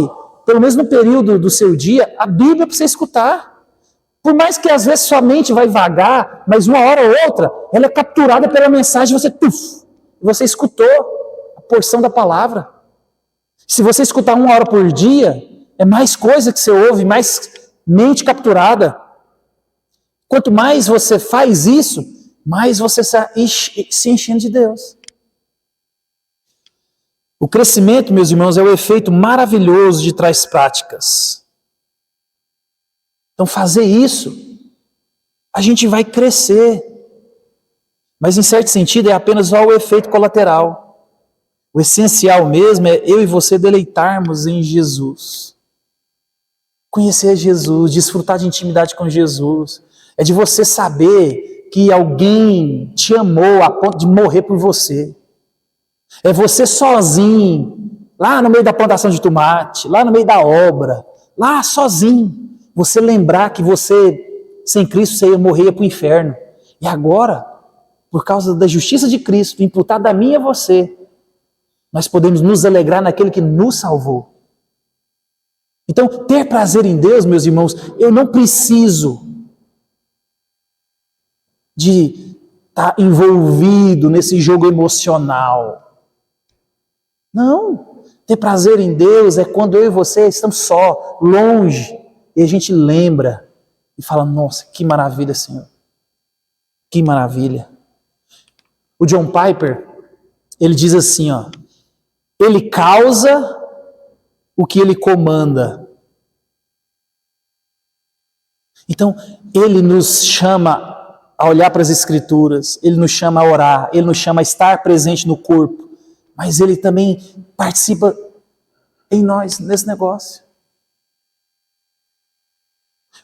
pelo menos no período do seu dia, a Bíblia para você escutar. Por mais que às vezes sua mente vai vagar, mas uma hora ou outra, ela é capturada pela mensagem, você escutou a porção da palavra. Se você escutar 1 hora por dia, é mais coisa que você ouve, mais mente capturada. Quanto mais você faz isso, mais você está se enchendo de Deus. O crescimento, meus irmãos, é o efeito maravilhoso de tais práticas. Então, fazer isso, a gente vai crescer. Mas, em certo sentido, é apenas só o efeito colateral. O essencial mesmo é eu e você deleitarmos em Jesus. Conhecer Jesus, desfrutar de intimidade com Jesus. É de você saber que alguém te amou a ponto de morrer por você. É você sozinho, lá no meio da plantação de tomate, lá no meio da obra, lá sozinho. Você lembrar que você, sem Cristo, você ia morrer para o inferno. E agora, por causa da justiça de Cristo, imputada a mim e a você, nós podemos nos alegrar naquele que nos salvou. Então, ter prazer em Deus, meus irmãos, eu não preciso de estar envolvido nesse jogo emocional. Não. Ter prazer em Deus é quando eu e você estamos só, longe, e a gente lembra e fala, nossa, que maravilha, Senhor. Que maravilha. O John Piper, ele diz assim, ó, ele causa o que ele comanda. Então, ele nos chama a olhar para as Escrituras, ele nos chama a orar, ele nos chama a estar presente no corpo, mas ele também participa em nós, nesse negócio.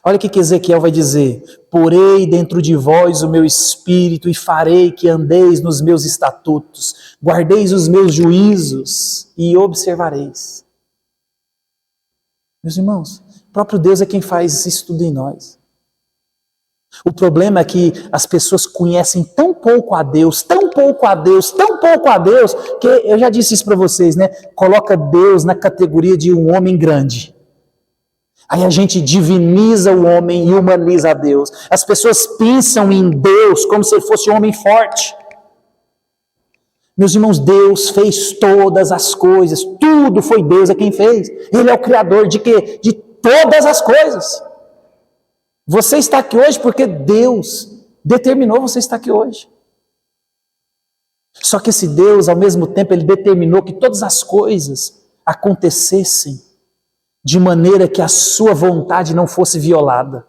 Olha o que Ezequiel vai dizer, porei dentro de vós o meu espírito e farei que andeis nos meus estatutos, guardeis os meus juízos e observareis. Meus irmãos, o próprio Deus é quem faz isso tudo em nós. O problema é que as pessoas conhecem tão pouco a Deus, que eu já disse isso para vocês, né? Coloca Deus na categoria de um homem grande. Aí a gente diviniza o homem e humaniza a Deus. As pessoas pensam em Deus como se ele fosse um homem forte. Meus irmãos, Deus fez todas as coisas, tudo foi Deus quem fez. Ele é o criador de quê? De todas as coisas. Você está aqui hoje porque Deus determinou você estar aqui hoje. Só que esse Deus, ao mesmo tempo, ele determinou que todas as coisas acontecessem de maneira que a sua vontade não fosse violada.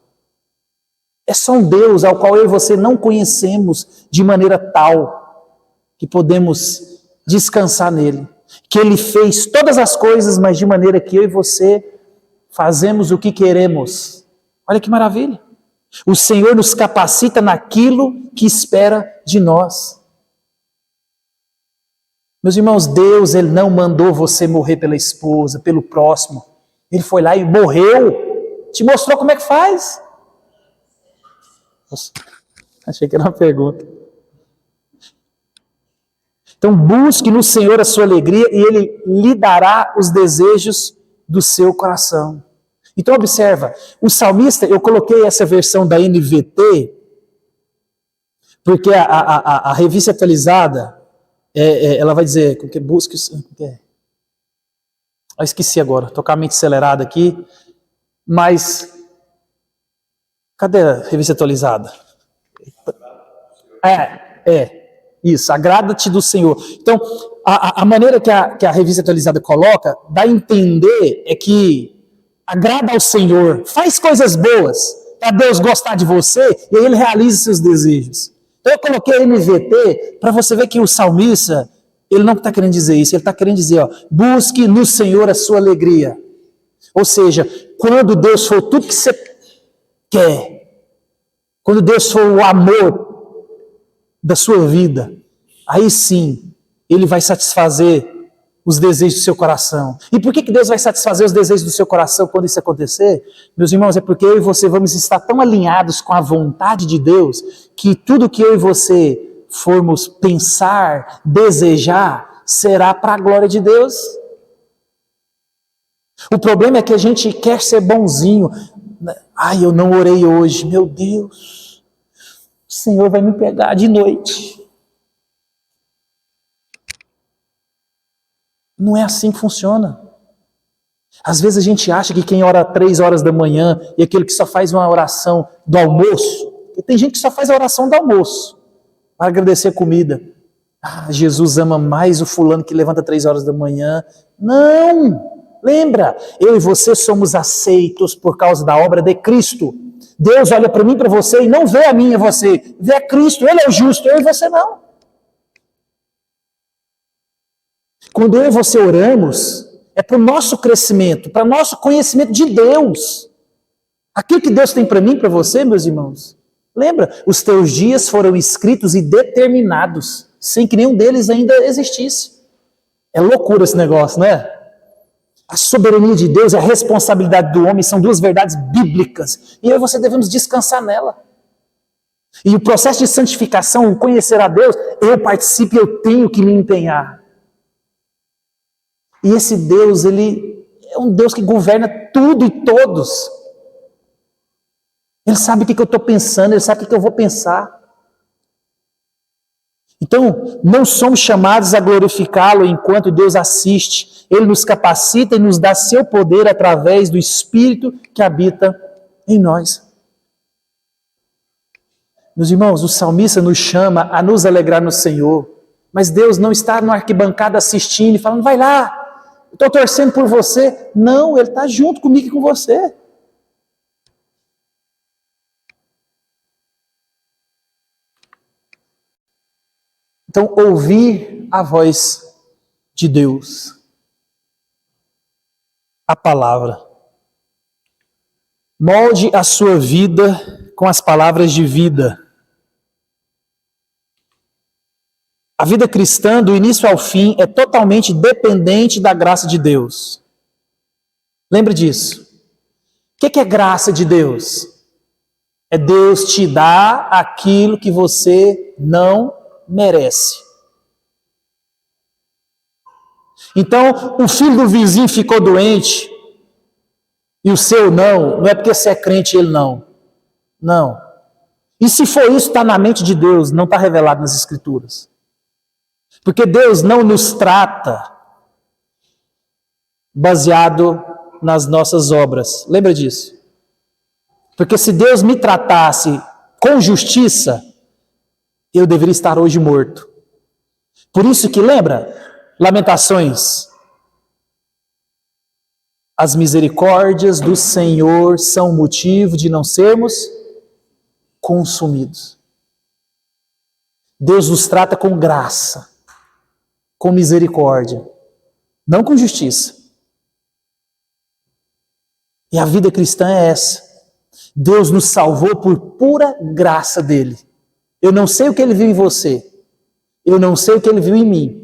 É só um Deus ao qual eu e você não conhecemos de maneira tal que podemos descansar nele. Que ele fez todas as coisas, mas de maneira que eu e você fazemos o que queremos. Olha que maravilha. O Senhor nos capacita naquilo que espera de nós. Meus irmãos, Deus, ele não mandou você morrer pela esposa, pelo próximo. Ele foi lá e morreu. Te mostrou como é que faz. Nossa, achei que era uma pergunta. Então busque no Senhor a sua alegria e Ele lhe dará os desejos do seu coração. Então observa, o salmista, eu coloquei essa versão da NVT, Porque a revista atualizada, ela vai dizer, que busque... Eu esqueci agora, estou com a mente acelerada aqui, mas... Cadê a revista atualizada? Isso, agrada-te do Senhor. Então, a maneira que a revista atualizada coloca, dá a entender é que agrada ao Senhor, faz coisas boas, para Deus gostar de você, e aí Ele realiza seus desejos. Então eu coloquei a NVT, para você ver que o salmista, ele não está querendo dizer isso, ele está querendo dizer, ó, busque no Senhor a sua alegria. Ou seja, quando Deus for tudo que você quer, quando Deus for o amor da sua vida, aí sim, Ele vai satisfazer os desejos do seu coração. E por que Deus vai satisfazer os desejos do seu coração quando isso acontecer? Meus irmãos, é porque eu e você vamos estar tão alinhados com a vontade de Deus, que tudo que eu e você formos pensar, desejar, será para a glória de Deus. O problema é que a gente quer ser bonzinho. Ai, eu não orei hoje, meu Deus, o Senhor vai me pegar de noite. Não é assim que funciona. Às vezes a gente acha que quem ora 3 horas da manhã e aquele que só faz uma oração do almoço, e tem gente que só faz a oração do almoço para agradecer a comida. Ah, Jesus ama mais o fulano que levanta 3 horas da manhã. Não! Lembra, eu e você somos aceitos por causa da obra de Cristo. Deus olha para mim e para você e não vê a mim e você, vê a Cristo, Ele é o justo, eu e você não. Quando eu e você oramos, é para o nosso crescimento, para o nosso conhecimento de Deus. Aquilo que Deus tem para mim e para você, meus irmãos. Lembra, os teus dias foram escritos e determinados, sem que nenhum deles ainda existisse. É loucura esse negócio, não é? A soberania de Deus e a responsabilidade do homem são 2 verdades bíblicas. E eu e você devemos descansar nela. E o processo de santificação, o conhecer a Deus, eu participo e eu tenho que me empenhar. E esse Deus, Ele é um Deus que governa tudo e todos. Ele sabe o que eu estou pensando, Ele sabe o que eu vou pensar. Então, não somos chamados a glorificá-lo enquanto Deus assiste. Ele nos capacita e nos dá seu poder através do Espírito que habita em nós. Meus irmãos, o salmista nos chama a nos alegrar no Senhor. Mas Deus não está na arquibancada assistindo e falando, vai lá, eu estou torcendo por você. Não, Ele está junto comigo e com você. Então, ouvir a voz de Deus. A palavra. Molde a sua vida com as palavras de vida. A vida cristã, do início ao fim, é totalmente dependente da graça de Deus. Lembre disso. O que é graça de Deus? É Deus te dar aquilo que você não merece. Então, o filho do vizinho ficou doente e o seu não é porque você é crente e ele não. Não. E se for isso, está na mente de Deus, não está revelado nas Escrituras. Porque Deus não nos trata baseado nas nossas obras. Lembra disso? Porque se Deus me tratasse com justiça, eu deveria estar hoje morto. Por isso que, lembra, Lamentações, as misericórdias do Senhor são motivo de não sermos consumidos. Deus nos trata com graça, com misericórdia, não com justiça. E a vida cristã é essa. Deus nos salvou por pura graça dele. Eu não sei o que ele viu em você. Eu não sei o que ele viu em mim.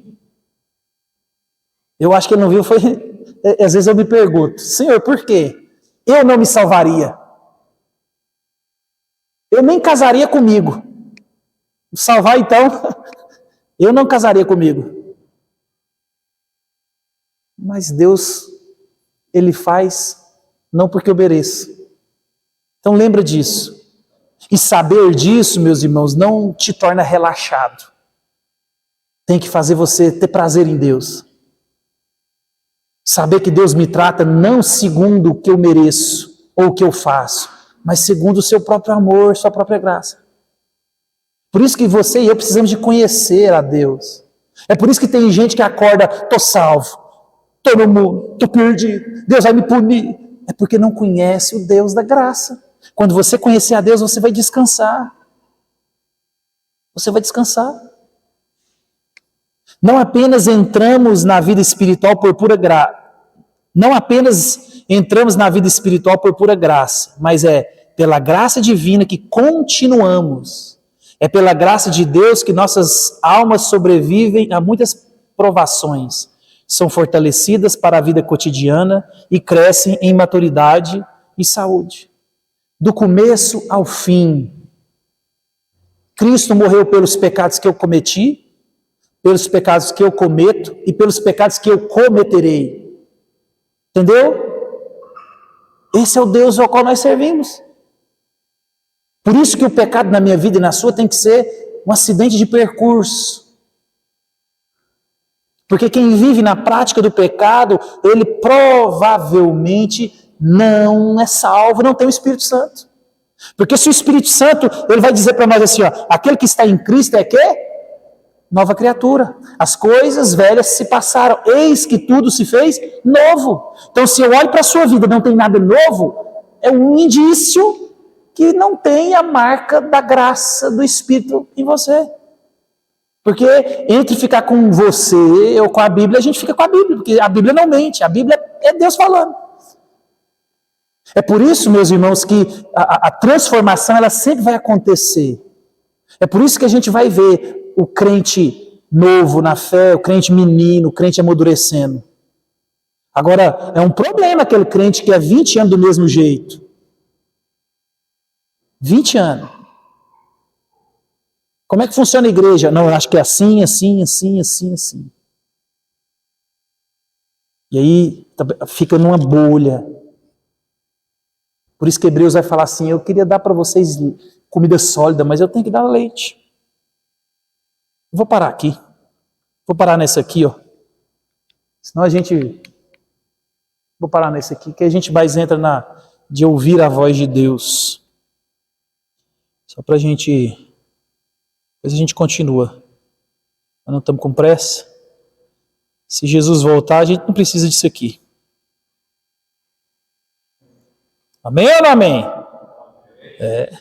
Eu acho que ele não viu, foi... Às vezes eu me pergunto, Senhor, por quê? Eu não me salvaria. Eu nem casaria comigo. Salvar, então, eu não casaria comigo. Mas Deus, Ele faz não porque eu mereço. Então lembra disso. E saber disso, meus irmãos, não te torna relaxado. Tem que fazer você ter prazer em Deus. Saber que Deus me trata não segundo o que eu mereço ou o que eu faço, mas segundo o seu próprio amor, sua própria graça. Por isso que você e eu precisamos de conhecer a Deus. É por isso que tem gente que acorda, tô salvo, tô no mundo, tô perdido, Deus vai me punir. É porque não conhece o Deus da graça. Quando você conhecer a Deus, você vai descansar. Você vai descansar. Não apenas entramos na vida espiritual por pura graça. Não apenas entramos na vida espiritual por pura graça, mas é pela graça divina que continuamos. É pela graça de Deus que nossas almas sobrevivem a muitas provações, são fortalecidas para a vida cotidiana e crescem em maturidade e saúde. Do começo ao fim, Cristo morreu pelos pecados que eu cometi, pelos pecados que eu cometo e pelos pecados que eu cometerei. Entendeu? Esse é o Deus ao qual nós servimos. Por isso que o pecado na minha vida e na sua tem que ser um acidente de percurso. Porque quem vive na prática do pecado, ele provavelmente não é salvo, não tem o Espírito Santo. Porque se o Espírito Santo, ele vai dizer para nós assim, ó, aquele que está em Cristo é quê? Nova criatura. As coisas velhas se passaram, eis que tudo se fez novo. Então se eu olho para a sua vida e não tem nada novo, é um indício que não tem a marca da graça do Espírito em você. Porque entre ficar com você ou com a Bíblia, a gente fica com a Bíblia, porque a Bíblia não mente, a Bíblia é Deus falando. É por isso, meus irmãos, que a transformação ela sempre vai acontecer. É por isso que a gente vai ver o crente novo na fé, o crente menino, o crente amadurecendo. Agora, é um problema aquele crente que é 20 anos do mesmo jeito. 20 anos. Como é que funciona a igreja? Não, eu acho que é assim, assim, assim, assim, assim. E aí fica numa bolha. Por isso que Hebreus vai falar assim, eu queria dar para vocês comida sólida, mas eu tenho que dar leite. Vou parar aqui. Vou parar nesse aqui, ó. Senão a gente... Vou parar nesse aqui, que a gente mais entra de ouvir a voz de Deus. Só para a gente... Depois a gente continua. Nós não estamos com pressa. Se Jesus voltar, a gente não precisa disso aqui. Amém ou não amém? É.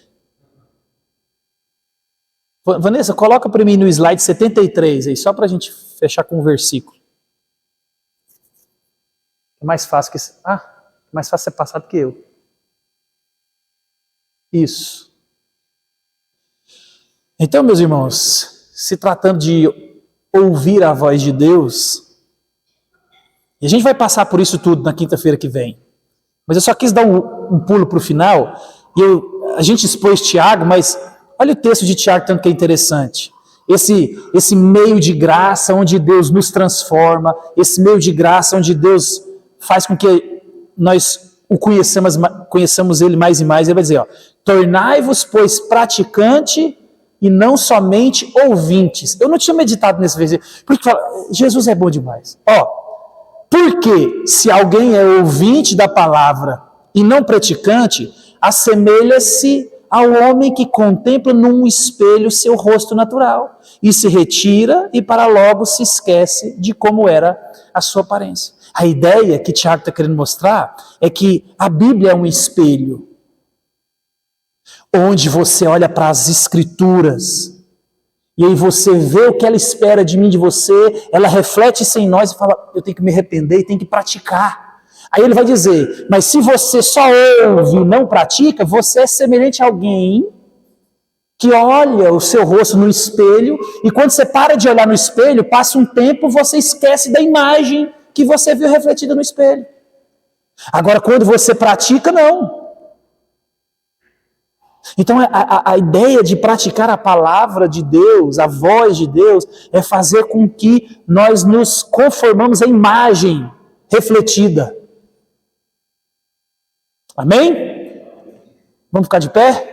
Vanessa, coloca para mim no slide 73 aí, só para a gente fechar com um versículo. É mais fácil que... mais fácil ser passado que eu. Isso. Então, meus irmãos, se tratando de ouvir a voz de Deus, e a gente vai passar por isso tudo na quinta-feira que vem, mas eu só quis dar um pulo para o final, e a gente expôs Tiago, mas olha o texto de Tiago, tanto que é interessante. Esse meio de graça onde Deus nos transforma, esse meio de graça onde Deus faz com que nós o conheçamos Ele mais e mais. Ele vai dizer, ó, tornai-vos, pois, praticante e não somente ouvintes. Eu não tinha meditado nesse versículo, porque Jesus é bom demais. Ó, porque se alguém é ouvinte da palavra e não praticante, assemelha-se ao homem que contempla num espelho seu rosto natural e se retira e para logo se esquece de como era a sua aparência. A ideia que Tiago está querendo mostrar é que a Bíblia é um espelho onde você olha para as Escrituras e aí você vê o que ela espera de mim, de você, ela reflete isso em nós e fala, eu tenho que me arrepender e tenho que praticar. Aí ele vai dizer, mas se você só ouve e não pratica, você é semelhante a alguém que olha o seu rosto no espelho e quando você para de olhar no espelho, passa um tempo, você esquece da imagem que você viu refletida no espelho. Agora, quando você pratica, não. Então, a ideia de praticar a palavra de Deus, a voz de Deus, é fazer com que nós nos conformamos à imagem refletida. Amém? Vamos ficar de pé?